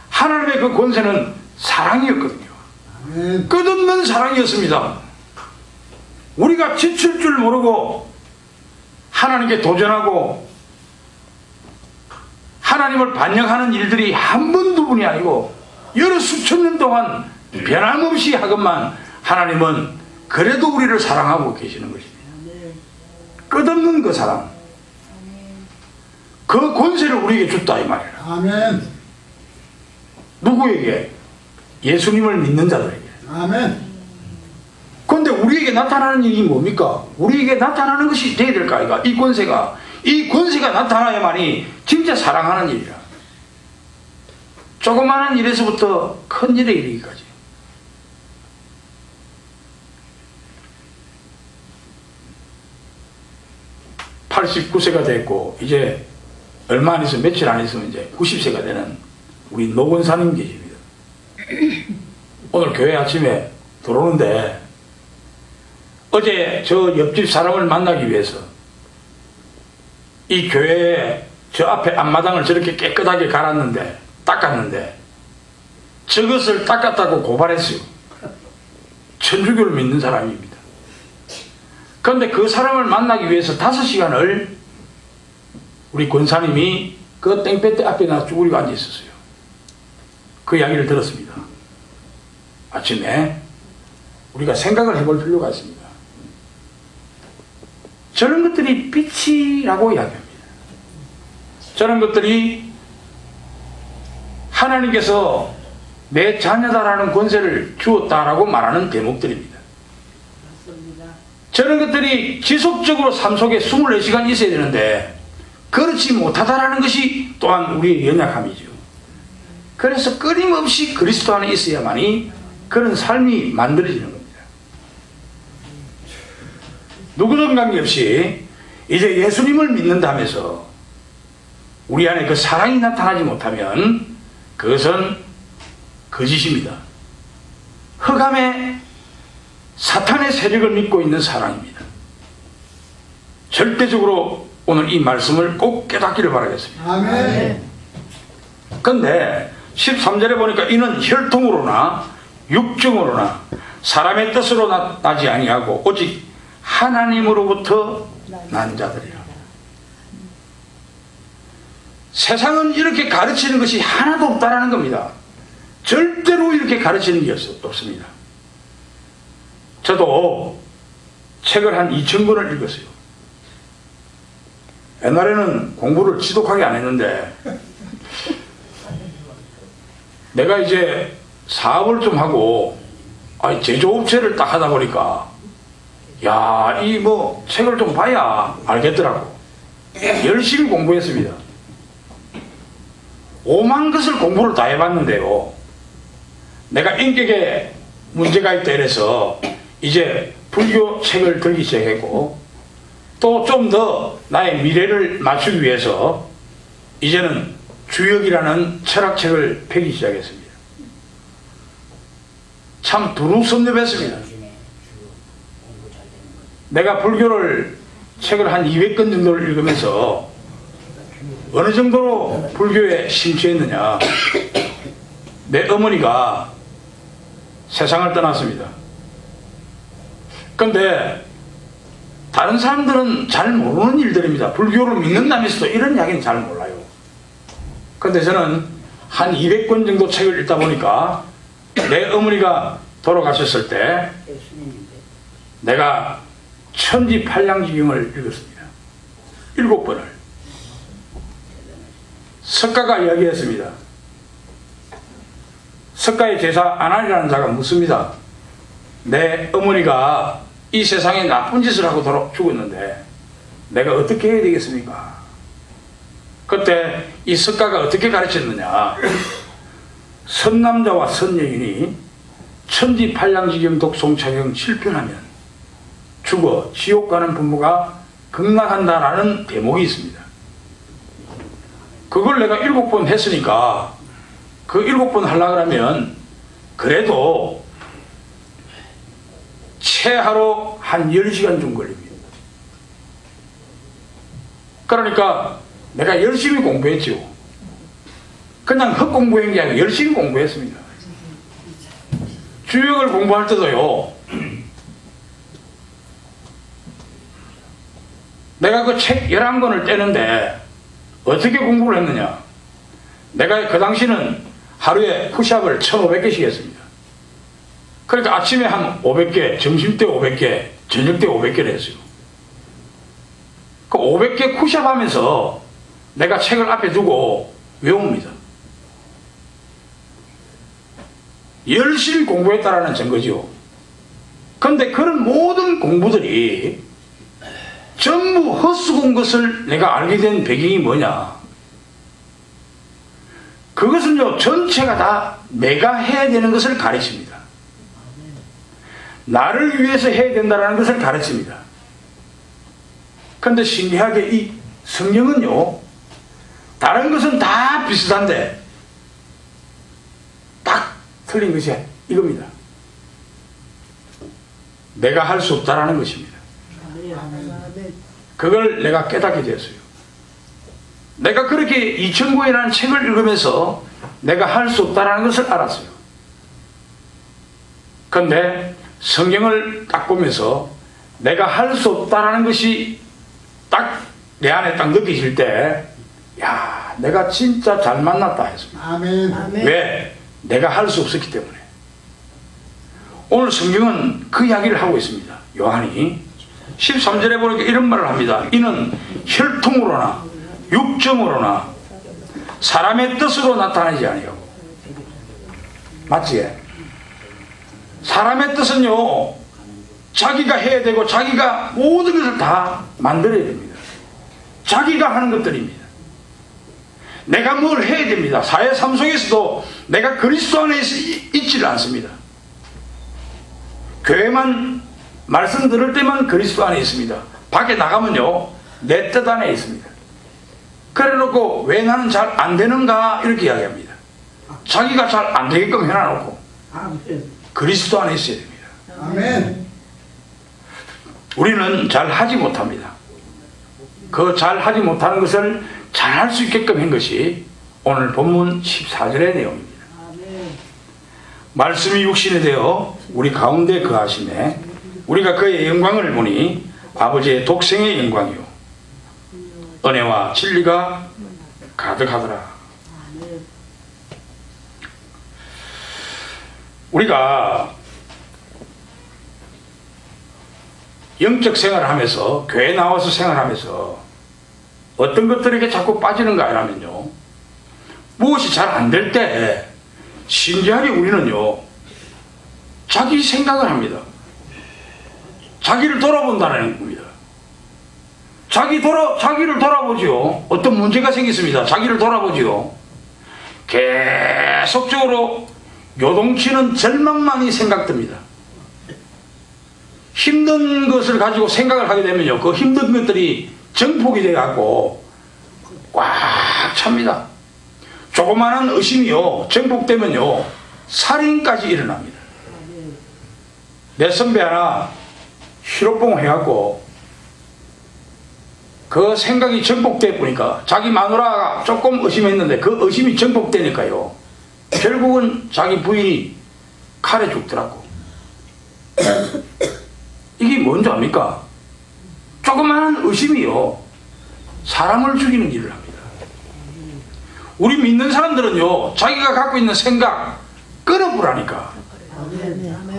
하나님의 그 권세는 사랑이었거든요. 아멘. 끝없는 사랑이었습니다. 우리가 지칠 줄 모르고 하나님께 도전하고 하나님을 반역하는 일들이 한 번, 두 번이 아니고 여러 수천 년 동안 변함없이 하건만 하나님은 그래도 우리를 사랑하고 계시는 것입니다. 끝없는 그 사랑, 그 권세를 우리에게 줬다 이 말이라. 아멘. 누구에게? 예수님을 믿는 자들에게. 아멘. 그런데 우리에게 나타나는 일이 뭡니까? 우리에게 나타나는 것이 돼야 될까? 아이가? 이 권세가 나타나야만이 진짜 사랑하는 일이라. 조그마한 일에서부터 큰 일에 이르기까지. (89세가) 됐고 이제 얼마 안 있으면, 며칠 안 있으면 이제 90세가 되는 우리 노건사님 계십니다. 오늘 교회 아침에 들어오는데 어제 저 옆집 사람을 만나기 위해서 이 교회에 저 앞에 앞마당을 저렇게 깨끗하게 닦았는데 저것을 닦았다고 고발했어요. 천주교를 믿는 사람입니다. 그런데 그 사람을 만나기 위해서 5시간을 우리 권사님이 그 땡볕대 앞에 나 쭈그리고 앉아 있었어요. 그 이야기를 들었습니다. 아침에 우리가 생각을 해볼 필요가 있습니다. 저런 것들이 빛이라고 이야기합니다. 저런 것들이 하나님께서 내 자녀다라는 권세를 주었다라고 말하는 대목들입니다. 저런 것들이 지속적으로 삶 속에 24시간 있어야 되는데 그렇지 못하다라는 것이 또한 우리의 연약함이죠. 그래서 끊임없이 그리스도 안에 있어야만이 그런 삶이 만들어지는 겁니다. 누구든 관계없이 이제 예수님을 믿는다면서 우리 안에 그 사랑이 나타나지 못하면 그것은 거짓입니다. 흑암의 사탄의 세력을 믿고 있는 사랑입니다. 절대적으로 오늘 이 말씀을 꼭 깨닫기를 바라겠습니다. 아멘. 그런데 13절에 보니까 이는 혈통으로나 육정으로나 사람의 뜻으로 나지 아니하고 오직 하나님으로부터 난 자들이라. 세상은 이렇게 가르치는 것이 하나도 없다라는 겁니다. 절대로 이렇게 가르치는 게 없습니다. 저도 책을 한 2,000권을 읽었어요. 옛날에는 공부를 지독하게 안 했는데 내가 이제 사업을 좀 하고 제조업체를 딱 하다 보니까 야, 이 뭐 책을 좀 봐야 알겠더라고. 열심히 공부했습니다. 오만 것을 공부를 다 해봤는데요. 내가 인격에 문제가 있다 이래서 이제 불교 책을 들기 시작했고, 또 좀 더 나의 미래를 맞추기 위해서 이제는 주역이라는 철학책을 펴기 시작했습니다. 참 두루섭렵했습니다. 내가 불교를 책을 한 200권 정도를 읽으면서 어느 정도로 불교에 심취했느냐. 내 어머니가 세상을 떠났습니다. 그런데 다른 사람들은 잘 모르는 일들입니다. 불교를 믿는다면서도 이런 이야기는 잘 몰라요. 그런데 저는 한 200권 정도 책을 읽다 보니까 내 어머니가 돌아가셨을 때 내가 천지팔량지경을 읽었습니다. 7번을. 석가가 이야기했습니다. 석가의 제사 아난이라는 자가 묻습니다. 내 어머니가 이 세상에 나쁜 짓을 하고 죽었는데 내가 어떻게 해야 되겠습니까? 그때 이 석가가 어떻게 가르쳤느냐. 선남자와 선여인이 천지팔량지경 독송차경 7편하면 죽어 지옥 가는 부모가 극락한다라는 대목이 있습니다. 그걸 내가 7번 했으니까 그 7번 하려고 하면 그래도 최하로 한 10시간 좀 걸립니다. 그러니까 내가 열심히 공부했죠. 그냥 헛공부한 게 아니고 열심히 공부했습니다. 주역을 공부할 때도요, 내가 그 책 11권을 떼는데 어떻게 공부를 했느냐. 내가 그 당시는 하루에 푸시업을 1500개씩 했습니다. 그러니까 아침에 한 500개, 점심 때 500개, 저녁 때 500개를 했어요. 그 500개 푸시업 하면서 내가 책을 앞에 두고 외웁니다. 열심히 공부했다라는 증거죠. 그런데 그런 모든 공부들이 전부 헛수고인 것을 내가 알게 된 배경이 뭐냐. 그것은요, 전체가 다 내가 해야 되는 것을 가르칩니다. 나를 위해서 해야 된다는 것을 가르칩니다. 그런데 신기하게 이 성경은요, 다른 것은 다 비슷한데 딱 틀린 것이 이겁니다. 내가 할 수 없다라는 것입니다. 그걸 내가 깨닫게 되었어요. 내가 그렇게 이천고이라는 책을 읽으면서 내가 할 수 없다라는 것을 알았어요. 그런데 성경을 딱 보면서 내가 할 수 없다라는 것이 딱 내 안에 딱 느껴질 때, 야, 내가 진짜 잘 만났다 했습니다. 아멘. 왜? 내가 할 수 없었기 때문에. 오늘 성경은 그 이야기를 하고 있습니다. 요한이 13절에 보니까 이런 말을 합니다. 이는 혈통으로나 육정으로나 사람의 뜻으로 나타나지 아니하고. 맞지? 사람의 뜻은요, 자기가 해야 되고 자기가 모든 것을 다 만들어야 됩니다. 자기가 하는 것들입니다. 내가 뭘 해야 됩니다. 사회 삶 속에서도 내가 그리스도 안에 있지를 않습니다. 교회만 말씀 들을 때만 그리스도 안에 있습니다. 밖에 나가면요, 내 뜻 안에 있습니다. 그래 놓고 왜 나는 잘 안 되는가 이렇게 이야기합니다. 자기가 잘 안 되게끔 해놔놓고 그리스도 안에 있어야 됩니다. 아멘. 우리는 잘 하지 못합니다. 그 잘 하지 못하는 것을 잘 할 수 있게끔 한 것이 오늘 본문 14절의 내용입니다. 말씀이 육신이 되어 우리 가운데 거하심에 우리가 그의 영광을 보니 아버지의 독생의 영광이요 은혜와 진리가 가득하더라. 우리가 영적 생활을 하면서, 교회 나와서 생활하면서 어떤 것들에게 자꾸 빠지는가 하면요, 무엇이 잘 안 될 때 신기하게 우리는요, 자기 생각을 합니다. 자기를 돌아본다는 겁니다. 자기를 돌아보지요. 어떤 문제가 생겼습니다. 자기를 돌아보지요. 계속적으로 요동치는 절망만이 생각됩니다. 힘든 것을 가지고 생각을 하게 되면요, 그 힘든 것들이 정폭이 돼갖고 꽉 찹니다. 조그마한 의심이요, 정폭되면요, 살인까지 일어납니다. 내 선배 하나 실업봉 해갖고 그 생각이 정폭돼 보니까 자기 마누라가 조금 의심했는데 그 의심이 정폭되니까요, 결국은 자기 부인이 칼에 죽더라고. 이게 뭔지 압니까? 조그마한 의심이요, 사람을 죽이는 일을 합니다. 우리 믿는 사람들은요, 자기가 갖고 있는 생각 끊어보라니까.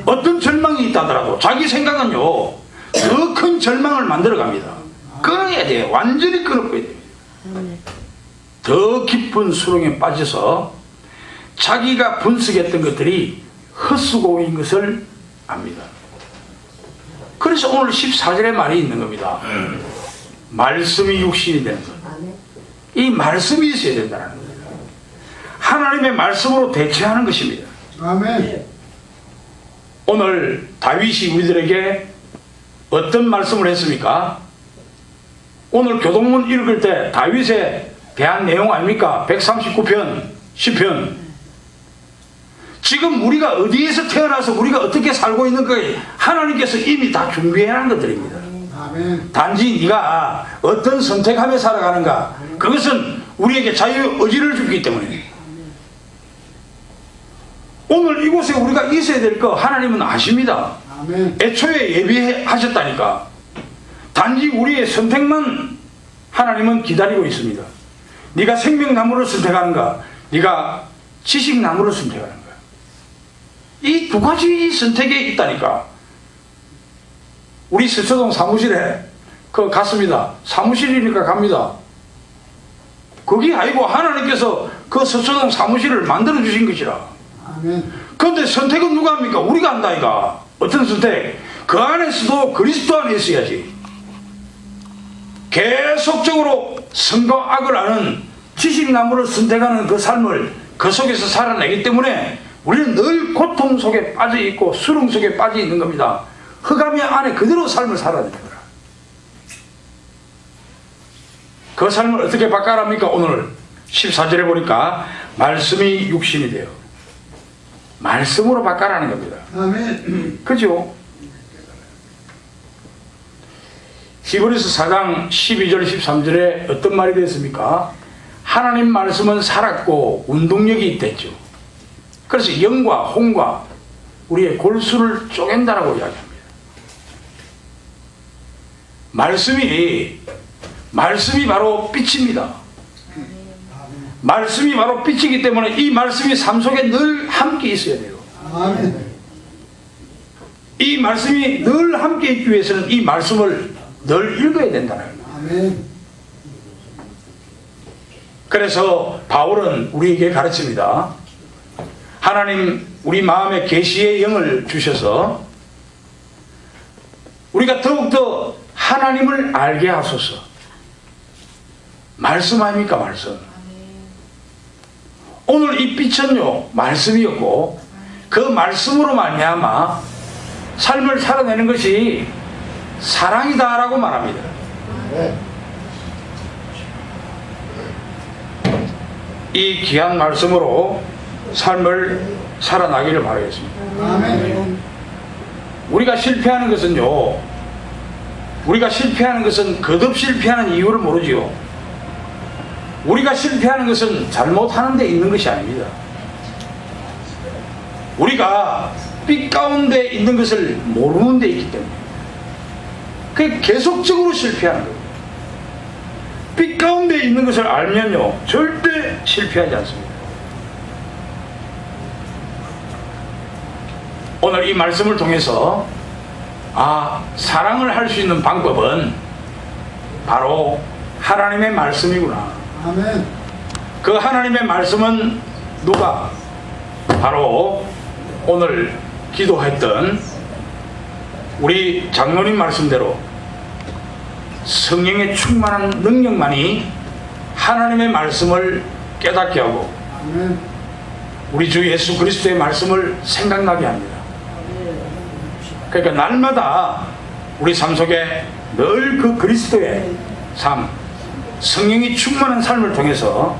어떤 절망이 있다더라도 자기 생각은요, 더 큰 절망을 만들어 갑니다. 끊어야 돼요. 완전히 끊어버려야 됩니다. 더 깊은 수렁에 빠져서 자기가 분석했던 것들이 헛수고인 것을 압니다. 그래서 오늘 14절에 말이 있는 겁니다. 말씀이 육신이 되는 것. 이 말씀이 있어야 된다는 겁니다. 하나님의 말씀으로 대체하는 것입니다. 아멘. 오늘 다윗이 우리들에게 어떤 말씀을 했습니까? 오늘 교동문 읽을 때 다윗에 대한 내용 아닙니까? 139편, 10편. 지금 우리가 어디에서 태어나서 우리가 어떻게 살고 있는 거에 하나님께서 이미 다 준비해놓은 것들입니다. 아멘. 단지 네가 어떤 선택하며 살아가는가, 그것은 우리에게 자유 의지를 주기 때문에. 오늘 이곳에 우리가 있어야 될 거 하나님은 아십니다. 아멘. 애초에 예비하셨다니까. 단지 우리의 선택만 하나님은 기다리고 있습니다. 네가 생명나무를 선택하는가, 네가 지식나무를 선택하는가. 이 두 가지 선택에 있다니까. 우리 서초동 사무실에 갔습니다. 사무실이니까 갑니다. 거기 아니고 하나님께서 그 서초동 사무실을 만들어 주신 것이라. 아멘. 그런데 선택은 누가 합니까? 우리가 한다니까. 어떤 선택? 그 안에서도 그리스도 안에 있어야지. 계속적으로 선과 악을 아는 지식나무를 선택하는 그 삶을 그 속에서 살아내기 때문에 우리는 늘 고통 속에 빠져 있고 수렁 속에 빠져 있는 겁니다. 흑암의 안에 그대로 삶을 살아야 됩니다. 그 삶을 어떻게 바꿔랍니까? 오늘 14절에 보니까 말씀이 육신이 돼요. 말씀으로 바꿔라는 겁니다. 아멘. 그죠? 히브리서 4장 12절 13절에 어떤 말이 됐습니까? 하나님 말씀은 살았고 운동력이 있댔죠. 그래서 영과 혼과 우리의 골수를 쪼갠다라고 이야기합니다. 말씀이 바로 빛입니다. 말씀이 바로 빛이기 때문에 이 말씀이 삶 속에 늘 함께 있어야 돼요. 아멘. 이 말씀이 늘 함께 있기 위해서는 이 말씀을 늘 읽어야 된다는 거예요. 아멘. 그래서 바울은 우리에게 가르칩니다. 하나님 우리 마음에 계시의 영을 주셔서 우리가 더욱더 하나님을 알게 하소서. 말씀 아닙니까? 말씀. 오늘 이 빛은요, 말씀이었고 그 말씀으로 말미암아 삶을 살아내는 것이 사랑이다라고 말합니다. 이 귀한 말씀으로 삶을 살아나기를 바라겠습니다. 아멘. 우리가 실패하는 것은 거듭 실패하는 이유를 모르지요. 우리가 실패하는 것은 잘못하는 데 있는 것이 아닙니다. 우리가 빛 가운데 있는 것을 모르는 데 있기 때문에 그게 계속적으로 실패하는 거예요. 빛 가운데 있는 것을 알면요, 절대 실패하지 않습니다. 오늘 이 말씀을 통해서 사랑을 할 수 있는 방법은 바로 하나님의 말씀이구나. 아멘. 그 하나님의 말씀은 누가? 바로 오늘 기도했던 우리 장로님 말씀대로 성령의 충만한 능력만이 하나님의 말씀을 깨닫게 하고 아멘. 우리 주 예수 그리스도의 말씀을 생각나게 합니다. 그러니까 날마다 우리 삶 속에 늘 그 그리스도의 삶, 성령이 충만한 삶을 통해서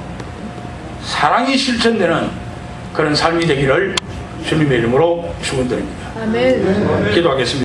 사랑이 실천되는 그런 삶이 되기를 주님의 이름으로 축원드립니다. 아멘. 기도하겠습니다.